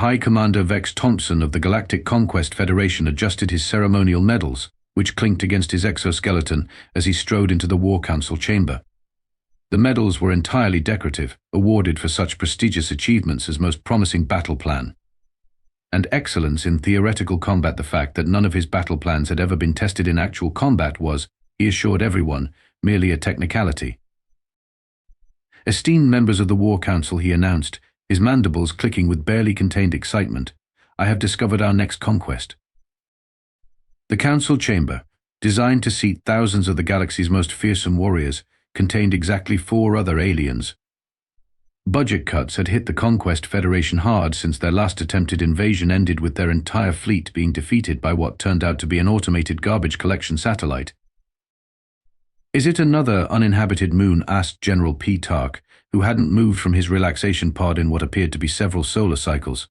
High Commander Vex-Thompson of the Galactic Conquest Federation adjusted his ceremonial medals, which clinked against his exoskeleton as he strode into the War Council chamber. The medals were entirely decorative, awarded for such prestigious achievements as most promising battle plan and excellence in theoretical combat. The fact that none of his battle plans had ever been tested in actual combat was, he assured everyone, merely a technicality. Esteemed members of the War Council, he announced, his mandibles clicking with barely contained excitement, I have discovered our next conquest. The council chamber, designed to seat thousands of the galaxy's most fearsome warriors, contained exactly 4 other aliens. Budget cuts had hit the Conquest Federation hard since their last attempted invasion ended with their entire fleet being defeated by what turned out to be an automated garbage collection satellite. Is it another uninhabited moon? Asked General P. Tark, who hadn't moved from his relaxation pod in what appeared to be several solar cycles.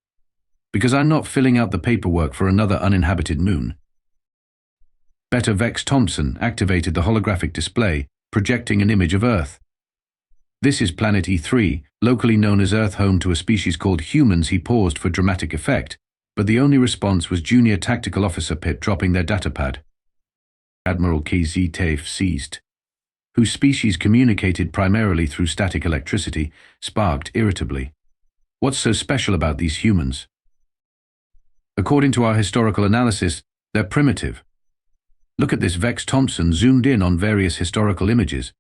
Because I'm not filling out the paperwork for another uninhabited moon. Better Vex-Thompson activated the holographic display, projecting an image of Earth. This is planet E3, locally known as Earth, home to a species called humans. He paused for dramatic effect, but the only response was Junior Tactical Officer Pip dropping their datapad. Admiral KZ Tafe seized, whose species communicated primarily through static electricity, sparked irritably. What's so special about these humans? According to our historical analysis, they're primitive. Look at this. Vex-Thompson zoomed in on various historical images.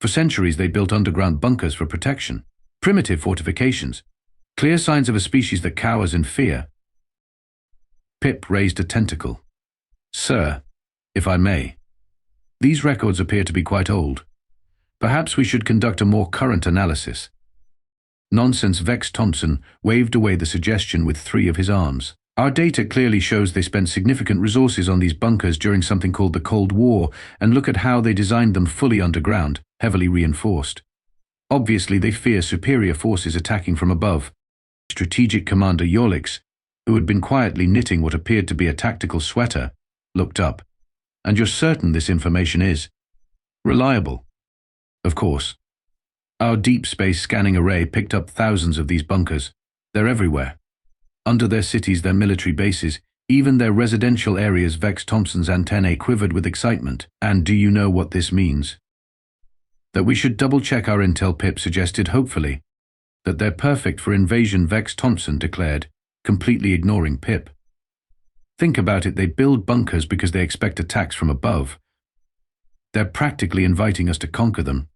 For centuries they built underground bunkers for protection, primitive fortifications, clear signs of a species that cowers in fear. Pip raised a tentacle. Sir, if I may, these records appear to be quite old. Perhaps we should conduct a more current analysis. Nonsense. Vex-Thompson waved away the suggestion with 3 of his arms. Our data clearly shows they spent significant resources on these bunkers during something called the Cold War, and look at how they designed them: fully underground, heavily reinforced. Obviously they fear superior forces attacking from above. Strategic Commander Yolix, who had been quietly knitting what appeared to be a tactical sweater, looked up. And you're certain this information is reliable? Of course. Our deep space scanning array picked up thousands of these bunkers. They're everywhere. Under their cities, their military bases, even their residential areas. Vex-Thompson's antennae quivered with excitement. And do you know what this means? That we should double-check our intel, Pip suggested hopefully. That they're perfect for invasion, Vex-Thompson declared, completely ignoring Pip. Think about it, they build bunkers because they expect attacks from above. They're practically inviting us to conquer them.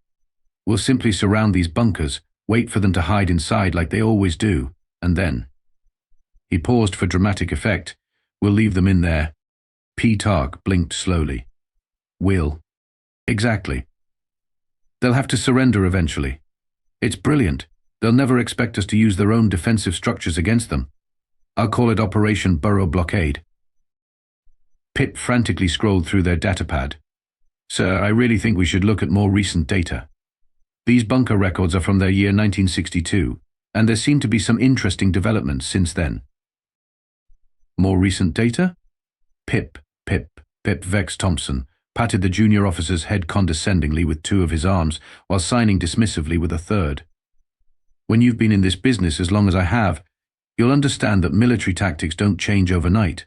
We'll simply surround these bunkers, wait for them to hide inside like they always do, and then... He paused for dramatic effect. We'll leave them in there. P. Tark blinked slowly. Will. Exactly. They'll have to surrender eventually. It's brilliant. They'll never expect us to use their own defensive structures against them. I'll call it Operation Burrow Blockade. Pip frantically scrolled through their datapad. Sir, I really think we should look at more recent data. These bunker records are from their year 1962, and there seem to be some interesting developments since then. More recent data? Pip. Vex-Thompson patted the junior officer's head condescendingly with 2 of his arms, while signing dismissively with a 3rd. When you've been in this business as long as I have, you'll understand that military tactics don't change overnight.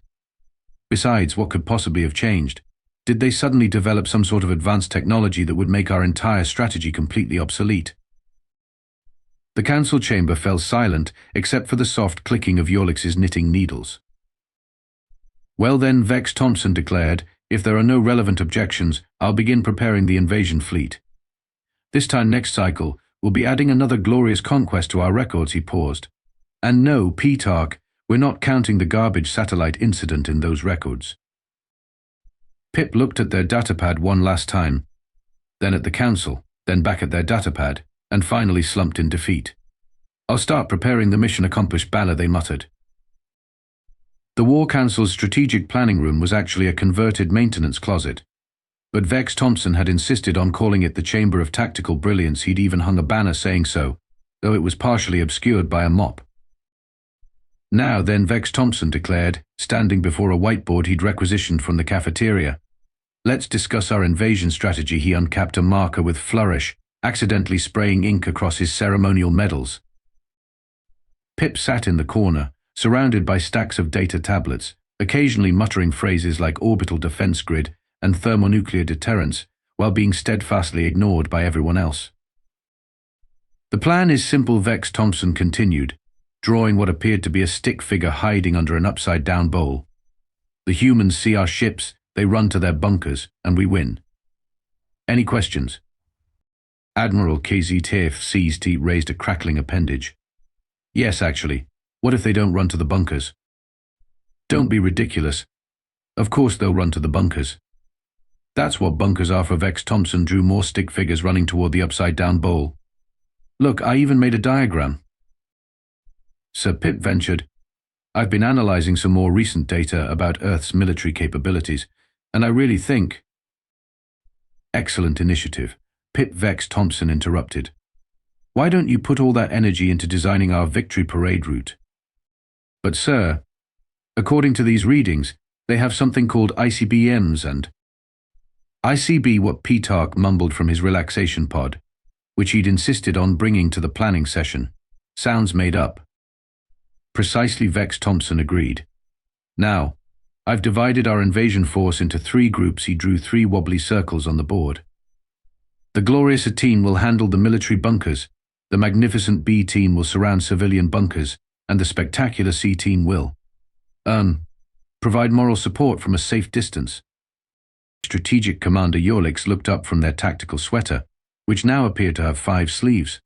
Besides, what could possibly have changed? Did they suddenly develop some sort of advanced technology that would make our entire strategy completely obsolete? The council chamber fell silent, except for the soft clicking of Yolix's knitting needles. Well then, Vex-Thompson declared, if there are no relevant objections, I'll begin preparing the invasion fleet. This time next cycle, we'll be adding another glorious conquest to our records. He paused. And no, P. Tark, we're not counting the garbage satellite incident in those records. Pip looked at their datapad one last time, then at the council, then back at their datapad, and finally slumped in defeat. I'll start preparing the mission accomplished banner, they muttered. The War Council's strategic planning room was actually a converted maintenance closet, but Vex-Thompson had insisted on calling it the Chamber of Tactical Brilliance. He'd even hung a banner saying so, though it was partially obscured by a mop. Now then, Vex-Thompson declared, standing before a whiteboard he'd requisitioned from the cafeteria. Let's discuss our invasion strategy. He uncapped a marker with flourish, accidentally spraying ink across his ceremonial medals. Pip sat in the corner, surrounded by stacks of data tablets, occasionally muttering phrases like orbital defense grid and thermonuclear deterrence, while being steadfastly ignored by everyone else. "The plan is simple," Vex-Thompson continued, drawing what appeared to be a stick figure hiding under an upside-down bowl. "The humans see our ships, they run to their bunkers, and we win. Any questions?" Admiral KZTF raised a crackling appendage. "Yes, actually. What if they don't run to the bunkers?" "Don't be ridiculous. Of course they'll run to the bunkers. That's what bunkers are." For Vex-Thompson drew more stick figures running toward the upside-down bowl. "Look, I even made a diagram." Sir Pip ventured, "I've been analyzing some more recent data about Earth's military capabilities, and I really think—" "Excellent initiative," Pip Vex-Thompson interrupted. "Why don't you put all that energy into designing our victory parade route?" "But sir, according to these readings, they have something called ICBMs and—" "ICB," what Petarch mumbled from his relaxation pod, which he'd insisted on bringing to the planning session. "Sounds made up." "Precisely," Vex-Thompson agreed. "Now, I've divided our invasion force into 3 groups." He drew 3 wobbly circles on the board. "The glorious A team will handle the military bunkers, the magnificent B team will surround civilian bunkers, and the spectacular C team will provide moral support from a safe distance." Strategic Commander Yorlix looked up from their tactical sweater, which now appeared to have 5 sleeves.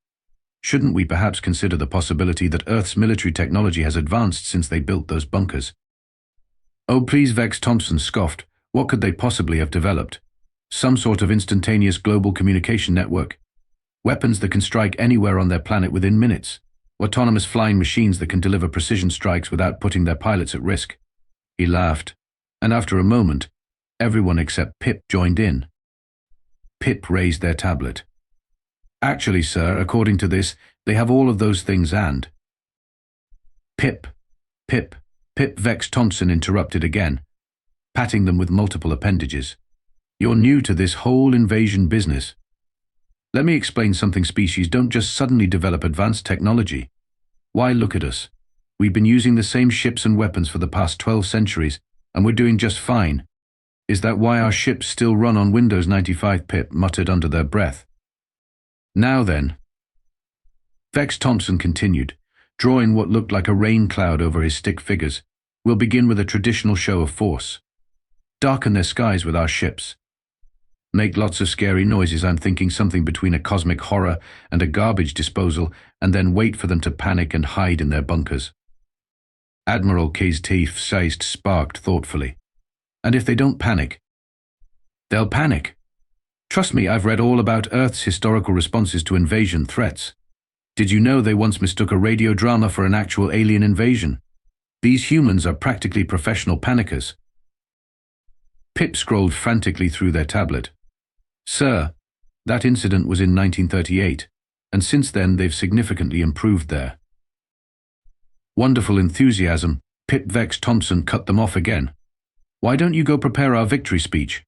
"Shouldn't we perhaps consider the possibility that Earth's military technology has advanced since they built those bunkers?" "Oh please," Vex-Thompson scoffed. "What could they possibly have developed? Some sort of instantaneous global communication network? Weapons that can strike anywhere on their planet within minutes? Autonomous flying machines that can deliver precision strikes without putting their pilots at risk?" He laughed, and after a moment, everyone except Pip joined in. Pip raised their tablet. "Actually, sir, according to this, they have all of those things and—" Pip, Vex-Thompson interrupted again, patting them with multiple appendages. "You're new to this whole invasion business. Let me explain something. Species don't just suddenly develop advanced technology. Why, look at us. We've been using the same ships and weapons for the past 12 centuries, and we're doing just fine. Is that why our ships still run on Windows 95? Pip muttered under their breath. "Now then," Vex-Thompson continued, drawing what looked like a rain cloud over his stick figures, "we'll begin with a traditional show of force. Darken their skies with our ships. Make lots of scary noises. I'm thinking something between a cosmic horror and a garbage disposal, and then wait for them to panic and hide in their bunkers." Admiral KZTF sparked thoughtfully. "And if they don't panic?" "They'll panic. Trust me, I've read all about Earth's historical responses to invasion threats. Did you know they once mistook a radio drama for an actual alien invasion? These humans are practically professional panickers." Pip scrolled frantically through their tablet. "Sir, that incident was in 1938, and since then they've significantly improved there." "Wonderful enthusiasm," Pip Vex-Thompson cut them off again. "Why don't you go prepare our victory speech?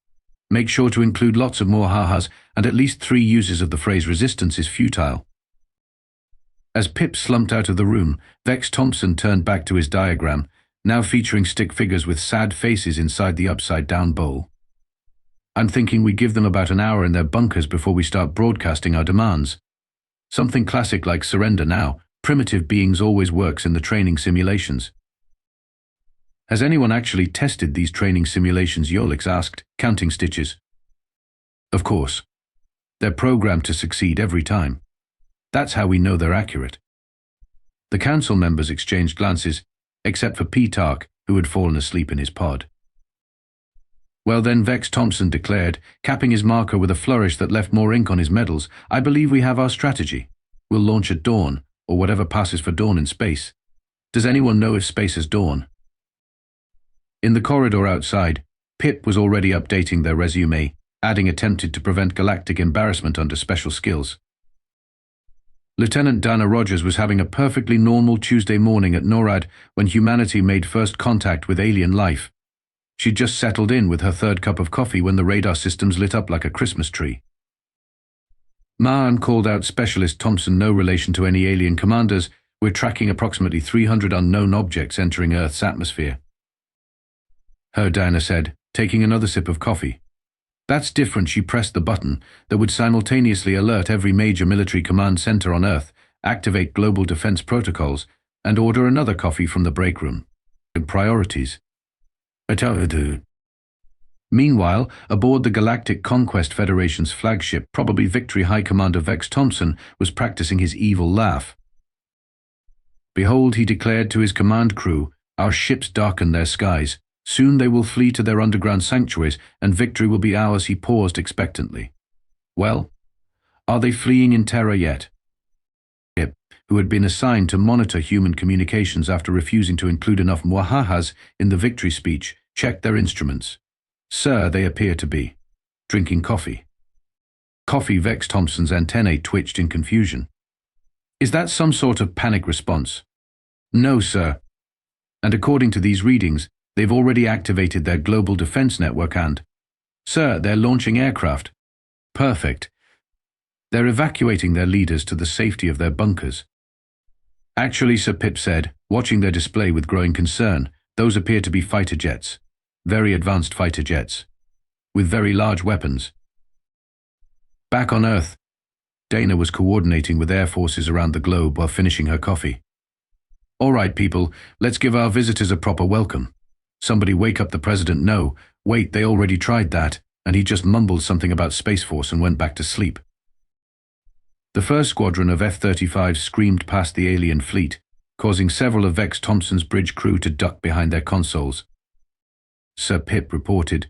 Make sure to include lots of more ha-has and at least 3 uses of the phrase resistance is futile." As Pip slumped out of the room, Vex-Thompson turned back to his diagram, now featuring stick figures with sad faces inside the upside-down bowl. "I'm thinking we give them about an hour in their bunkers before we start broadcasting our demands. Something classic like surrender now. Primitive beings always works in the training simulations." "Has anyone actually tested these training simulations?" Yorlix asked, counting stitches. "Of course. They're programmed to succeed every time. That's how we know they're accurate." The council members exchanged glances, except for Petarch, who had fallen asleep in his pod. "Well then," Vex-Thompson declared, capping his marker with a flourish that left more ink on his medals, "I believe we have our strategy. We'll launch at dawn, or whatever passes for dawn in space. Does anyone know if space has dawn?" In the corridor outside, Pip was already updating their resume, adding attempted to prevent galactic embarrassment under special skills. Lieutenant Dana Rogers was having a perfectly normal Tuesday morning at NORAD when humanity made first contact with alien life. She'd just settled in with her 3rd cup of coffee when the radar systems lit up like a Christmas tree. Ma'am called out Specialist Thompson, no relation to any alien commanders, We're tracking approximately 300 unknown objects entering Earth's atmosphere. Diana said, taking another sip of coffee. That's different. She pressed the button that would simultaneously alert every major military command center on Earth, activate global defense protocols, and order another coffee from the break room. Priorities. Meanwhile, aboard the Galactic Conquest Federation's flagship, probably Victory, High Commander Vex-Thompson was practicing his evil laugh. Behold, he declared to his command crew, our ships darken their skies. Soon they will flee to their underground sanctuaries, and victory will be ours. He paused expectantly. Well, are they fleeing in terror yet? Pip, who had been assigned to monitor human communications after refusing to include enough mwahahas in the victory speech, checked their instruments. Sir, they appear to be drinking coffee. Coffee. Vex-Thompson's antennae twitched in confusion. Is that some sort of panic response? No, sir. And according to these readings, they've already activated their global defense network and, sir, they're launching aircraft. Perfect. They're evacuating their leaders to the safety of their bunkers. Actually, Sir Pip said, watching their display with growing concern, those appear to be fighter jets. Very advanced fighter jets. With very large weapons. Back on Earth, Dana was coordinating with air forces around the globe while finishing her coffee. All right, people, let's give our visitors a proper welcome. Somebody wake up the president. No, wait, they already tried that, and he just mumbled something about Space Force and went back to sleep. The first squadron of F-35s screamed past the alien fleet, causing several of Vex-Thompson's bridge crew to duck behind their consoles. Sir Pip reported,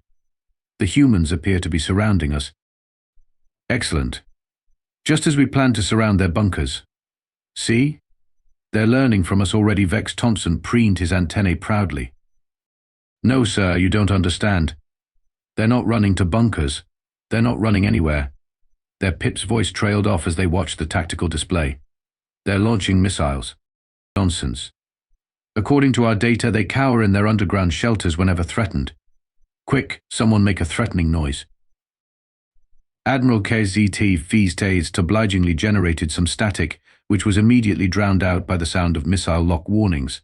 the humans appear to be surrounding us. Excellent. Just as we planned to surround their bunkers. See? They're learning from us already. Vex-Thompson preened his antennae proudly. No, sir, you don't understand. They're not running to bunkers. They're not running anywhere. Their Pip's voice trailed off as they watched the tactical display. They're launching missiles. Nonsense. According to our data, they cower in their underground shelters whenever threatened. Quick, someone make a threatening noise. Admiral KZT Feast obligingly generated some static, which was immediately drowned out by the sound of missile lock warnings.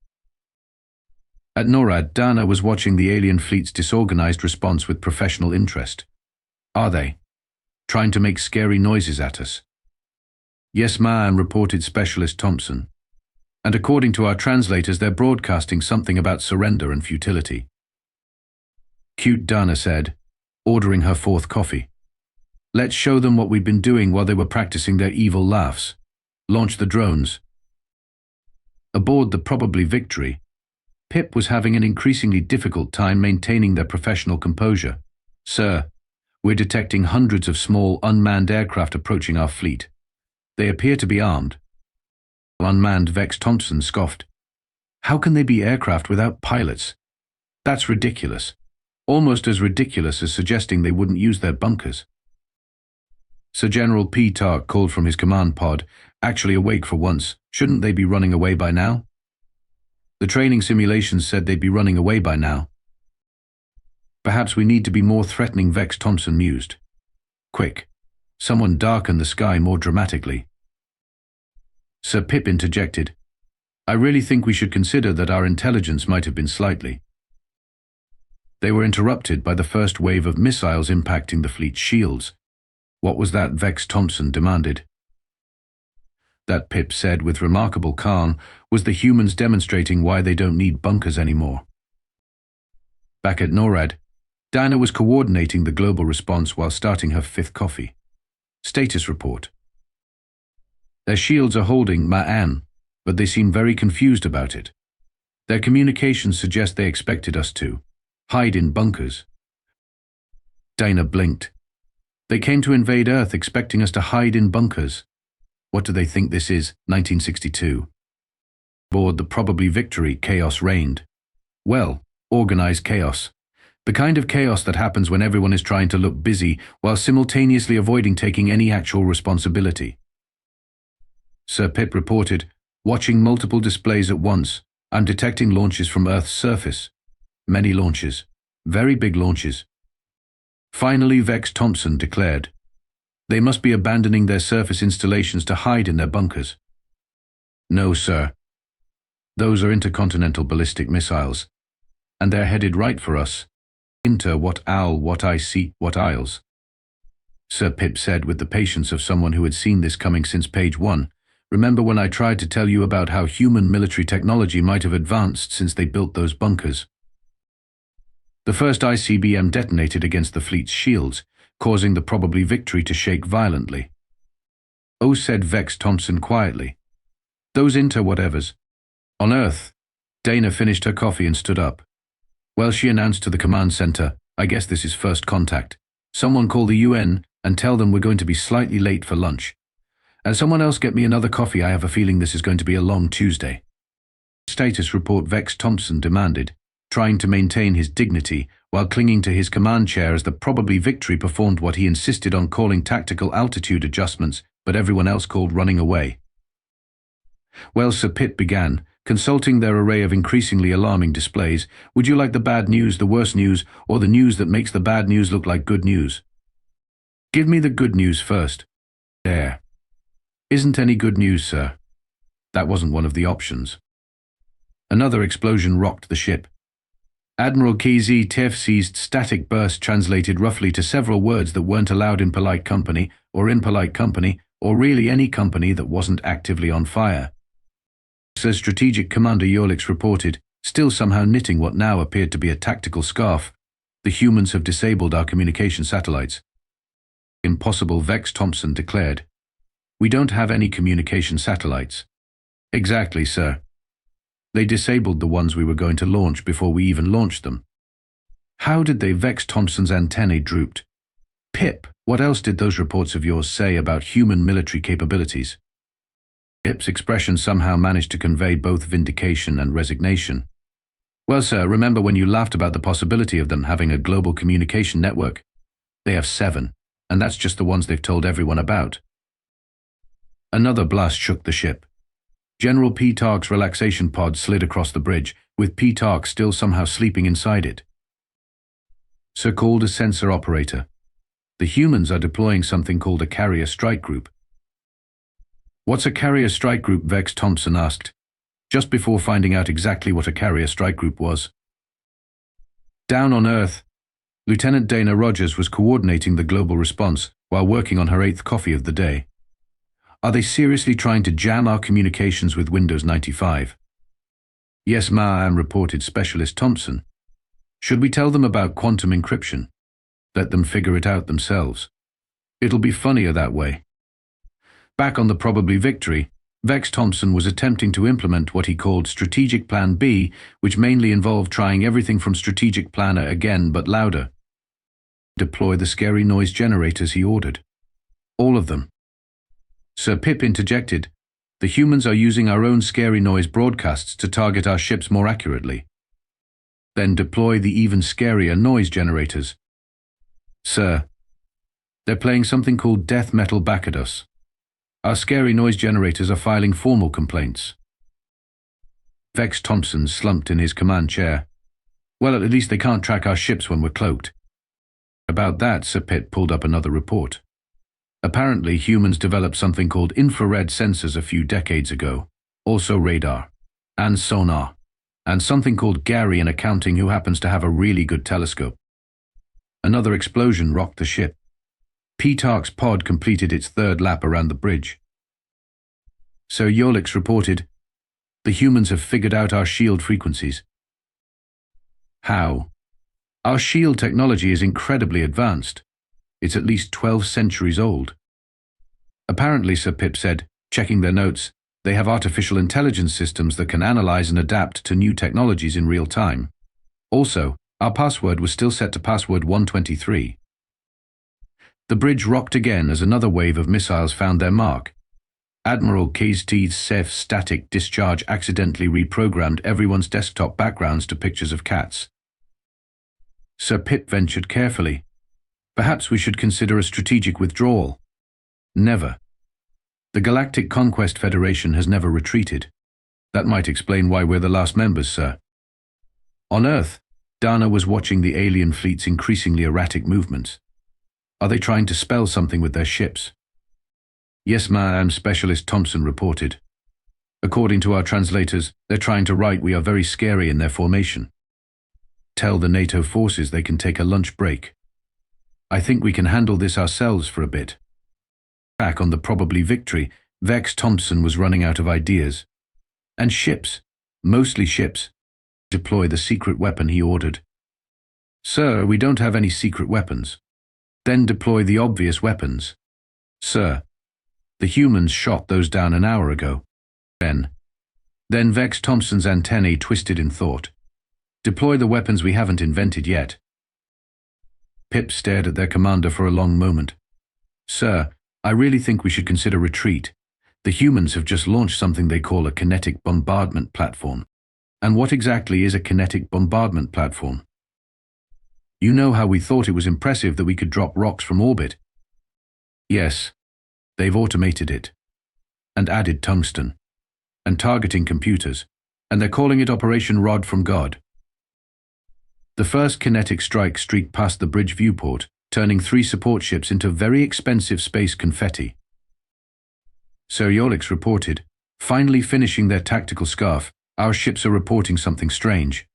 At NORAD, Dana was watching the alien fleet's disorganized response with professional interest. Are they trying to make scary noises at us? Yes, ma'am, reported Specialist Thompson. And according to our translators, they're broadcasting something about surrender and futility. Cute, Dana said, ordering her fourth coffee. Let's show them what we'd been doing while they were practicing their evil laughs. Launch the drones. Aboard the probably Victory, Pip was having an increasingly difficult time maintaining their professional composure. Sir, we're detecting hundreds of small, unmanned aircraft approaching our fleet. They appear to be armed. Unmanned. Vex-Thompson scoffed. How can they be aircraft without pilots? That's ridiculous. Almost as ridiculous as suggesting they wouldn't use their bunkers. Sir General P. Tark called from his command pod, actually awake for once. Shouldn't they be running away by now? The training simulations said they'd be running away by now. Perhaps we need to be more threatening, Vex-Thompson mused. Quick, someone darken the sky more dramatically. Sir Pip interjected. I really think we should consider that our intelligence might have been slightly. They were interrupted by the first wave of missiles impacting the fleet's shields. What was that? Vex-Thompson demanded. That, Pip said with remarkable calm, was the humans demonstrating why they don't need bunkers anymore. Back at NORAD, Dana was coordinating the global response while starting her fifth coffee. Status report. Their shields are holding Ma'an, but they seem very confused about it. Their communications suggest they expected us to hide in bunkers. Dana blinked. They came to invade Earth expecting us to hide in bunkers. What do they think this is, 1962? Aboard the probably Victory, chaos reigned. Well, organized chaos. The kind of chaos that happens when everyone is trying to look busy while simultaneously avoiding taking any actual responsibility. Sir Pip reported, watching multiple displays at once. I'm detecting launches from Earth's surface. Many launches. Very big launches. Finally, Vex-Thompson declared, they must be abandoning their surface installations to hide in their bunkers. No, sir. Those are intercontinental ballistic missiles, and they're headed right for us. Inter what owl, what I see, what isles. Sir Pip said with the patience of someone who had seen this coming since page 1. Remember when I tried to tell you about how human military technology might have advanced since they built those bunkers? The first ICBM detonated against the fleet's shields, causing the probably victory to shake violently. Oh, said Vex-Thompson quietly. Those inter-whatevers. On Earth. Dana finished her coffee and stood up. Well, she announced to the command center, I guess this is first contact. Someone call the UN and tell them we're going to be slightly late for lunch. And someone else get me another coffee, I have a feeling this is going to be a long Tuesday. Status report, Vex-Thompson demanded, trying to maintain his dignity while clinging to his command chair as the probably victory performed what he insisted on calling tactical altitude adjustments, but everyone else called running away. Well, Sir Pip began, consulting their array of increasingly alarming displays. Would you like the bad news, the worst news, or the news that makes the bad news look like good news? Give me the good news first. There. Isn't any good news, sir. That wasn't one of the options. Another explosion rocked the ship. Admiral KZ Tef's static burst translated roughly to several words that weren't allowed in polite company, or really any company that wasn't actively on fire. Sir Strategic Commander Yorlix reported, still somehow knitting what now appeared to be a tactical scarf. The humans have disabled our communication satellites. Impossible, Vex-Thompson declared. We don't have any communication satellites. Exactly, sir. They disabled the ones we were going to launch before we even launched them. How did they? Vex-Thompson's antennae drooped. Pip, what else did those reports of yours say about human military capabilities? Pip's expression somehow managed to convey both vindication and resignation. Well, sir, remember when you laughed about the possibility of them having a global communication network? They have 7, and that's just the ones they've told everyone about. Another blast shook the ship. General P-Tark's relaxation pod slid across the bridge, with P-Tark still somehow sleeping inside it. Sir called a sensor operator. The humans are deploying something called a carrier strike group. What's a carrier strike group? Vex-Thompson asked, just before finding out exactly what a carrier strike group was. Down on Earth, Lieutenant Dana Rogers was coordinating the global response while working on her 8th coffee of the day. Are they seriously trying to jam our communications with Windows 95? Yes, ma'am, reported Specialist Thompson. Should we tell them about quantum encryption? Let them figure it out themselves. It'll be funnier that way. Back on the probably victory, Vex-Thompson was attempting to implement what he called Strategic Plan B, which mainly involved trying everything from Strategic Planner again but louder. Deploy the scary noise generators he ordered. All of them. Sir Pip interjected, the humans are using our own scary noise broadcasts to target our ships more accurately. Then deploy the even scarier noise generators. Sir, they're playing something called death metal back at us. Our scary noise generators are filing formal complaints. Vex-Thompson slumped in his command chair. Well, at least they can't track our ships when we're cloaked. About that, Sir Pip pulled up another report. Apparently, humans developed something called infrared sensors a few decades ago, also radar, and sonar, and something called Gary in accounting who happens to have a really good telescope. Another explosion rocked the ship. P-Tark's pod completed its 3rd lap around the bridge. Sir Yorlix reported, the humans have figured out our shield frequencies. How? Our shield technology is incredibly advanced. It's at least 12 centuries old. Apparently, Sir Pip said, checking their notes, they have artificial intelligence systems that can analyze and adapt to new technologies in real time. Also, our password was still set to password 123. The bridge rocked again as another wave of missiles found their mark. Admiral Tef's static discharge accidentally reprogrammed everyone's desktop backgrounds to pictures of cats. Sir Pip ventured carefully. Perhaps we should consider a strategic withdrawal. Never. The Galactic Conquest Federation has never retreated. That might explain why we're the last members, sir. On Earth, Dana was watching the alien fleet's increasingly erratic movements. Are they trying to spell something with their ships? Yes, ma'am, Specialist Thompson reported. According to our translators, they're trying to write we are very scary in their formation. Tell the NATO forces they can take a lunch break. I think we can handle this ourselves for a bit. Back on the probably Victory, Vex-Thompson was running out of ideas. And ships, mostly ships, deploy the secret weapon he ordered. Sir, we don't have any secret weapons. Then deploy the obvious weapons. Sir, the humans shot those down an hour ago. Then Vex-Thompson's antennae twisted in thought. Deploy the weapons we haven't invented yet. Pip stared at their commander for a long moment. Sir, I really think we should consider retreat. The humans have just launched something they call a kinetic bombardment platform. And what exactly is a kinetic bombardment platform? You know how we thought it was impressive that we could drop rocks from orbit? Yes, they've automated it. And added tungsten. And targeting computers. And they're calling it Operation Rod from God. The first kinetic strike streaked past the bridge viewport, turning 3 support ships into very expensive space confetti. Sir Yolix reported, finally finishing their tactical scarf, our ships are reporting something strange.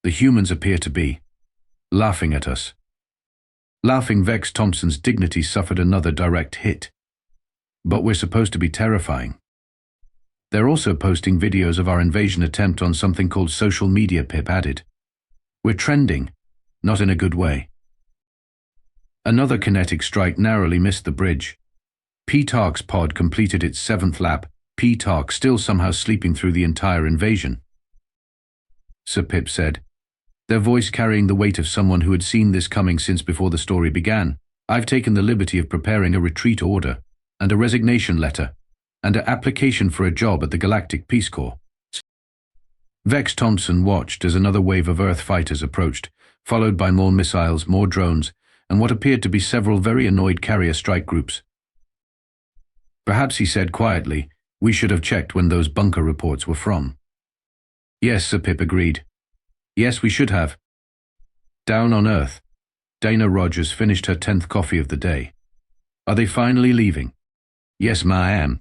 The humans appear to be laughing at us. Laughing Vex-Thompson's dignity suffered another direct hit. But we're supposed to be terrifying. They're also posting videos of our invasion attempt on something called social media, Pip added. We're trending, not in a good way. Another kinetic strike narrowly missed the bridge. P-Tark's pod completed its 7th lap, P-Tark still somehow sleeping through the entire invasion. Sir Pip said, their voice carrying the weight of someone who had seen this coming since before the story began. I've taken the liberty of preparing a retreat order, and a resignation letter, and an application for a job at the Galactic Peace Corps. Vex-Thompson watched as another wave of Earth fighters approached, followed by more missiles, more drones, and what appeared to be several very annoyed carrier strike groups. Perhaps, he said quietly, we should have checked when those bunker reports were from. Yes, Sir Pip agreed. Yes, we should have. Down on Earth, Dana Rogers finished her 10th coffee of the day. Are they finally leaving? Yes, I am.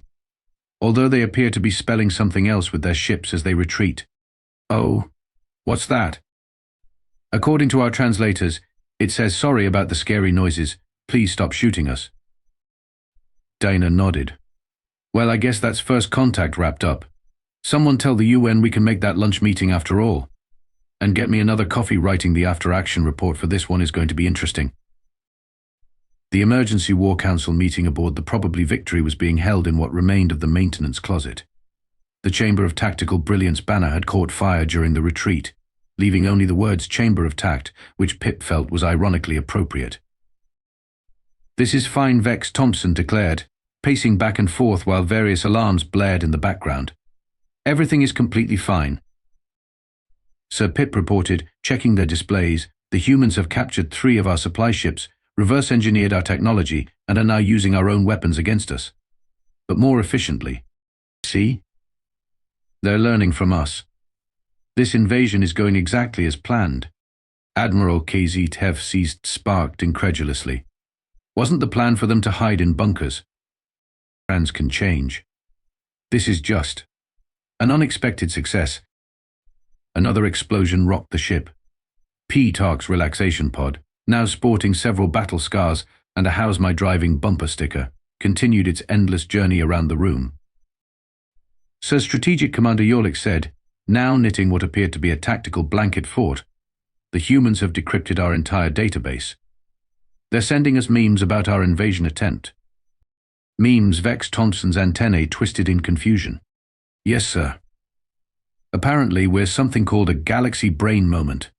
Although they appear to be spelling something else with their ships as they retreat. Oh, what's that? According to our translators, it says sorry about the scary noises, please stop shooting us. Dana nodded. Well, I guess that's first contact wrapped up. Someone tell the UN we can make that lunch meeting after all. And get me another coffee. Writing the after-action report for this one is going to be interesting. The Emergency War Council meeting aboard the probably Victory was being held in what remained of the maintenance closet. The Chamber of Tactical Brilliance banner had caught fire during the retreat, leaving only the words Chamber of Tact, which Pip felt was ironically appropriate. This is fine, Vex-Thompson declared, pacing back and forth while various alarms blared in the background. Everything is completely fine. Sir Pip reported, checking their displays, the humans have captured 3 of our supply ships, reverse-engineered our technology, and are now using our own weapons against us. But more efficiently. See? They're learning from us. This invasion is going exactly as planned. Admiral KZ Tev sparked incredulously. Wasn't the plan for them to hide in bunkers? Plans can change. This is just an unexpected success. Another explosion rocked the ship. P-Tark's relaxation pod, now sporting several battle scars and a "How's my driving" bumper sticker, continued its endless journey around the room. Sir Strategic Commander Yolix said, now knitting what appeared to be a tactical blanket fort, the humans have decrypted our entire database. They're sending us memes about our invasion attempt. Memes. Vex-Thompson's antennae twisted in confusion. Yes, sir. Apparently, we're something called a galaxy brain moment.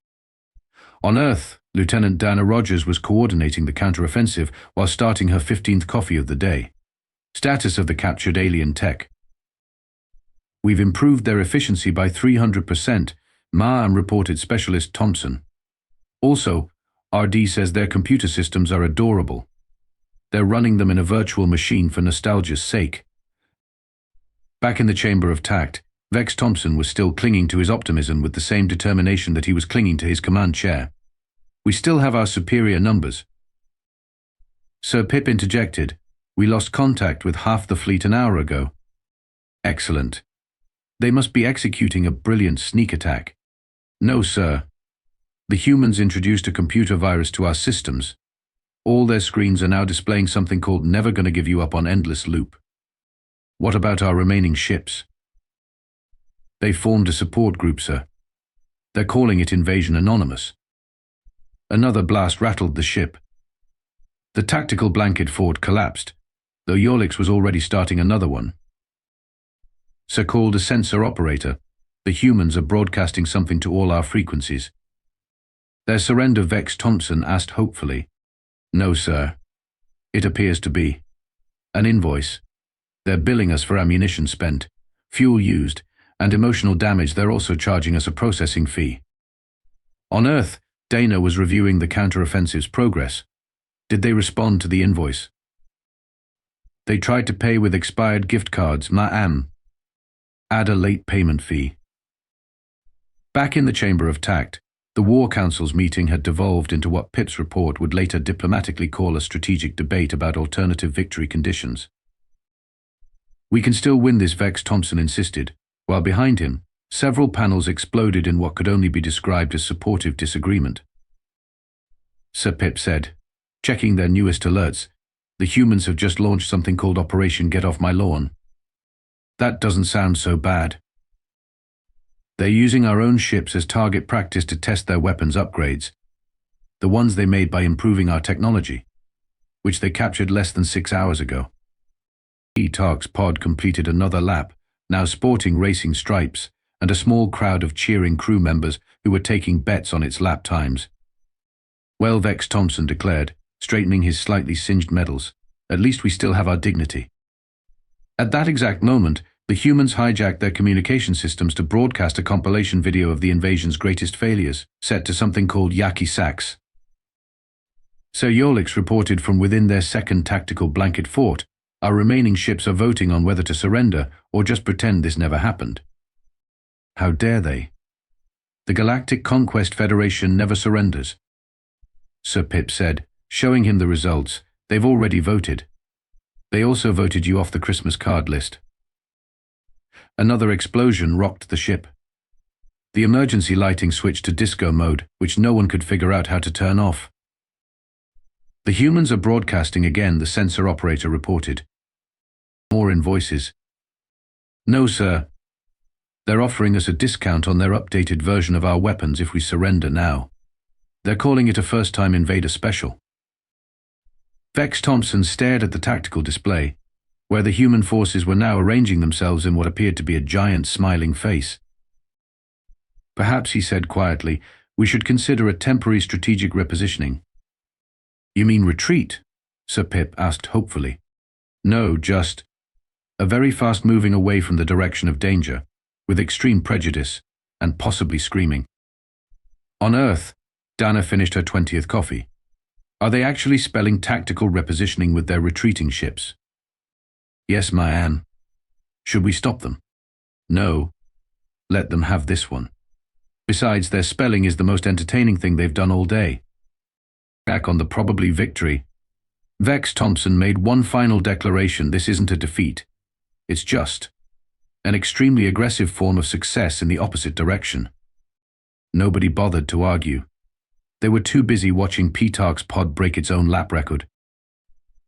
On Earth, Lieutenant Dana Rogers was coordinating the counteroffensive while starting her 15th coffee of the day. Status of the captured alien tech. We've improved their efficiency by 300%, Ma'am reported Specialist Thompson. Also, RD says their computer systems are adorable. They're running them in a virtual machine for nostalgia's sake. Back in the Chamber of Tact, Vex-Thompson was still clinging to his optimism with the same determination that he was clinging to his command chair. We still have our superior numbers. Sir Pip interjected, we lost contact with half the fleet an hour ago. Excellent. They must be executing a brilliant sneak attack. No, sir. The humans introduced a computer virus to our systems. All their screens are now displaying something called "Never Gonna Give You Up" on endless loop. What about our remaining ships? They formed a support group, sir. They're calling it Invasion Anonymous. Another blast rattled the ship. The tactical blanket fort collapsed, though Yolix was already starting another one. Sir, called a sensor operator. The humans are broadcasting something to all our frequencies. Their surrender, Vex-Thompson asked hopefully. No, sir. It appears to be an invoice. They're billing us for ammunition spent, fuel used, and emotional damage. They're also charging us a processing fee. On Earth, Dana was reviewing the counteroffensive's progress. Did they respond to the invoice? They tried to pay with expired gift cards, ma'am. Add a late payment fee. Back in the Chamber of Tact, the War Council's meeting had devolved into what Pip's report would later diplomatically call a strategic debate about alternative victory conditions. We can still win this, Vex-Thompson insisted, while behind him, several panels exploded in what could only be described as supportive disagreement. Sir Pip said, checking their newest alerts, the humans have just launched something called Operation Get Off My Lawn. That doesn't sound so bad. They're using our own ships as target practice to test their weapons upgrades, the ones they made by improving our technology, which they captured less than 6 hours ago. P-Tark's pod completed another lap, now sporting racing stripes, and a small crowd of cheering crew members who were taking bets on its lap times. Well, Vex-Thompson declared, straightening his slightly singed medals, at least we still have our dignity. At that exact moment, the humans hijacked their communication systems to broadcast a compilation video of the invasion's greatest failures, set to something called Yaki Sax. Sir Yolix reported from within their second tactical blanket fort, our remaining ships are voting on whether to surrender or just pretend this never happened. How dare they? The Galactic Conquest Federation never surrenders. Sir Pip said, showing him the results. They've already voted. They also voted you off the Christmas card list. Another explosion rocked the ship. The emergency lighting switched to disco mode, which no one could figure out how to turn off. The humans are broadcasting again, the sensor operator reported. More invoices. No, sir. They're offering us a discount on their updated version of our weapons if we surrender now. They're calling it a first-time invader special. Vex-Thompson stared at the tactical display, where the human forces were now arranging themselves in what appeared to be a giant smiling face. Perhaps, he said quietly, we should consider a temporary strategic repositioning. You mean retreat? Sir Pip asked hopefully. No, just a very fast moving away from the direction of danger, with extreme prejudice, and possibly screaming. On Earth, Dana finished her 20th coffee. Are they actually spelling tactical repositioning with their retreating ships? Yes, ma'am. Should we stop them? No. Let them have this one. Besides, their spelling is the most entertaining thing they've done all day. Back on the probably victory. Vex-Thompson made one final declaration: this isn't a defeat. It's just an extremely aggressive form of success in the opposite direction. Nobody bothered to argue. They were too busy watching P-Tark's pod break its own lap record.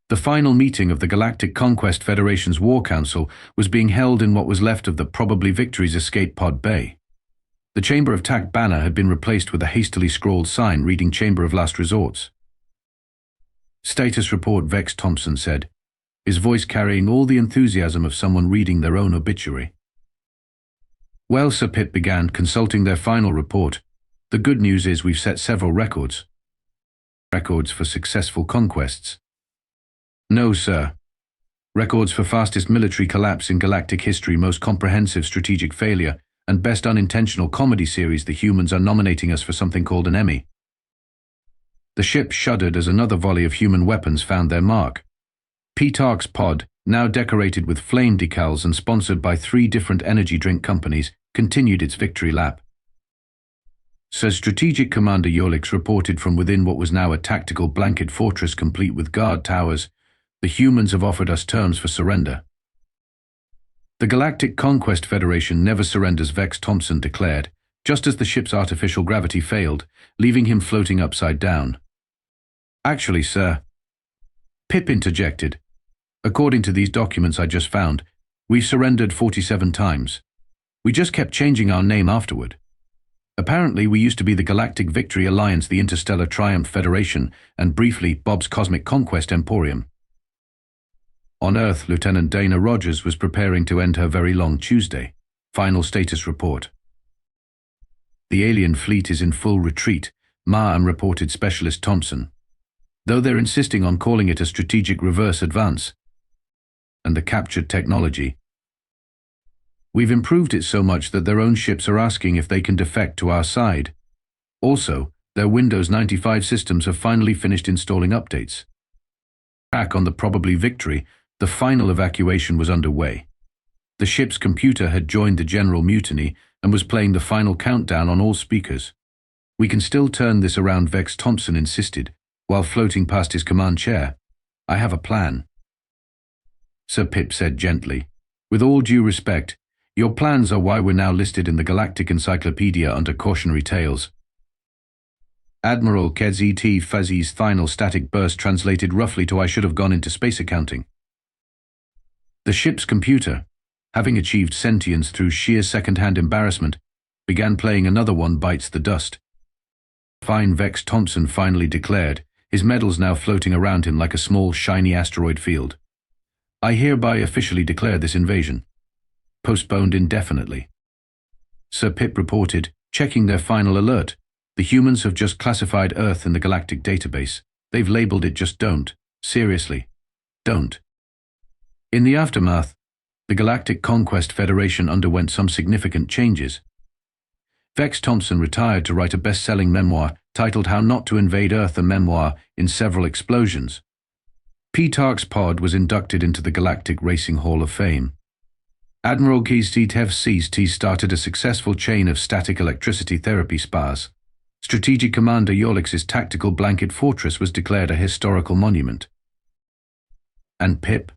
The final meeting of the Galactic Conquest Federation's War Council was being held in what was left of the probably victory's escape pod bay. The Chamber of Tact banner had been replaced with a hastily scrawled sign reading Chamber of Last Resorts. Status report, Vex-Thompson said, his voice carrying all the enthusiasm of someone reading their own obituary. Well, Sir Pip began, consulting their final report. The good news is we've set several records. Records for successful conquests. No, sir. Records for fastest military collapse in galactic history, most comprehensive strategic failure, and best unintentional comedy series. The humans are nominating us for something called an Emmy. The ship shuddered as another volley of human weapons found their mark. P-Tark's pod, now decorated with flame decals and sponsored by 3 different energy drink companies, continued its victory lap. Sir Strategic Commander Yolix reported from within what was now a tactical blanket fortress complete with guard towers. The humans have offered us terms for surrender. The Galactic Conquest Federation never surrenders, Vex-Thompson declared, just as the ship's artificial gravity failed, leaving him floating upside down. Actually, sir, Pip interjected. According to these documents I just found, we've surrendered 47 times. We just kept changing our name afterward. Apparently, we used to be the Galactic Victory Alliance, the Interstellar Triumph Federation, and briefly, Bob's Cosmic Conquest Emporium. On Earth, Lieutenant Dana Rogers was preparing to end her very long Tuesday. Final status report. The alien fleet is in full retreat, Ma'am reported Specialist Thompson, though they're insisting on calling it a strategic reverse advance. And the captured technology. We've improved it so much that their own ships are asking if they can defect to our side. Also, their Windows 95 systems have finally finished installing updates. Back on the probably Victory, the final evacuation was underway. The ship's computer had joined the general mutiny and was playing the final countdown on all speakers. We can still turn this around, Vex-Thompson insisted, while floating past his command chair. I have a plan. Sir Pip said gently, with all due respect, your plans are why we're now listed in the Galactic Encyclopedia under cautionary tales. Admiral Kez-Et Fuzzy's final static burst translated roughly to I should have gone into space accounting. The ship's computer, having achieved sentience through sheer second-hand embarrassment, began playing Another One Bites the Dust. Fine, Vex-Thompson finally declared, his medals now floating around him like a small, shiny asteroid field. I hereby officially declare this invasion postponed indefinitely. Sir Pip reported, checking their final alert. The humans have just classified Earth in the galactic database. They've labeled it just don't. Seriously. Don't. In the aftermath, the Galactic Conquest Federation underwent some significant changes. Vex-Thompson retired to write a best-selling memoir titled How Not to Invade Earth, a memoir in several explosions. P-Tark's pod was inducted into the Galactic Racing Hall of Fame. Admiral Kez-Et started a successful chain of static electricity therapy spas. Strategic Commander Yorlix's tactical blanket fortress was declared a historical monument. And Pip?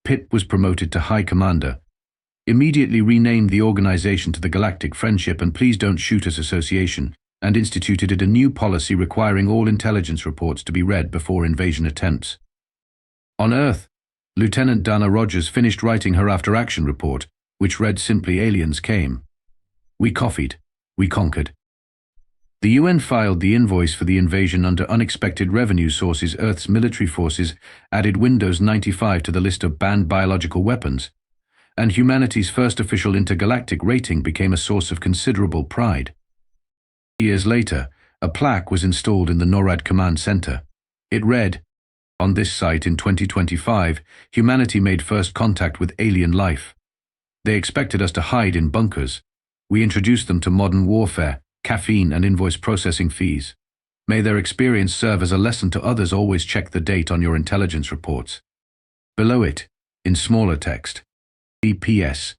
Pip was promoted to High Commander, immediately renamed the organization to the Galactic Friendship and Please Don't Shoot Us Association, and instituted a new policy requiring all intelligence reports to be read before invasion attempts. On Earth, Lieutenant Dana Rogers finished writing her after-action report, which read simply Aliens came. We coffeed. We conquered. The UN filed the invoice for the invasion under unexpected revenue sources. Earth's military forces added Windows 95 to the list of banned biological weapons, and humanity's first official intergalactic rating became a source of considerable pride. Years later, a plaque was installed in the NORAD command center. It read, on this site in 2025, humanity made first contact with alien life. They expected us to hide in bunkers. We introduced them to modern warfare, caffeine and invoice processing fees. May their experience serve as a lesson to others. Always check the date on your intelligence reports. Below it, in smaller text, PS.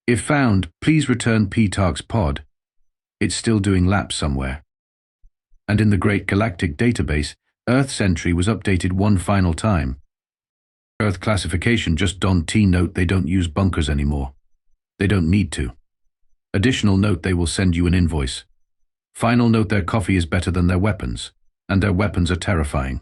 If found, please return P-Tark's pod. It's still doing laps somewhere. And in the Great Galactic Database, Earth's entry was updated one final time. Earth classification just donned T-note they don't use bunkers anymore. They don't need to. Additional note they will send you an invoice. Final note their coffee is better than their weapons, and their weapons are terrifying.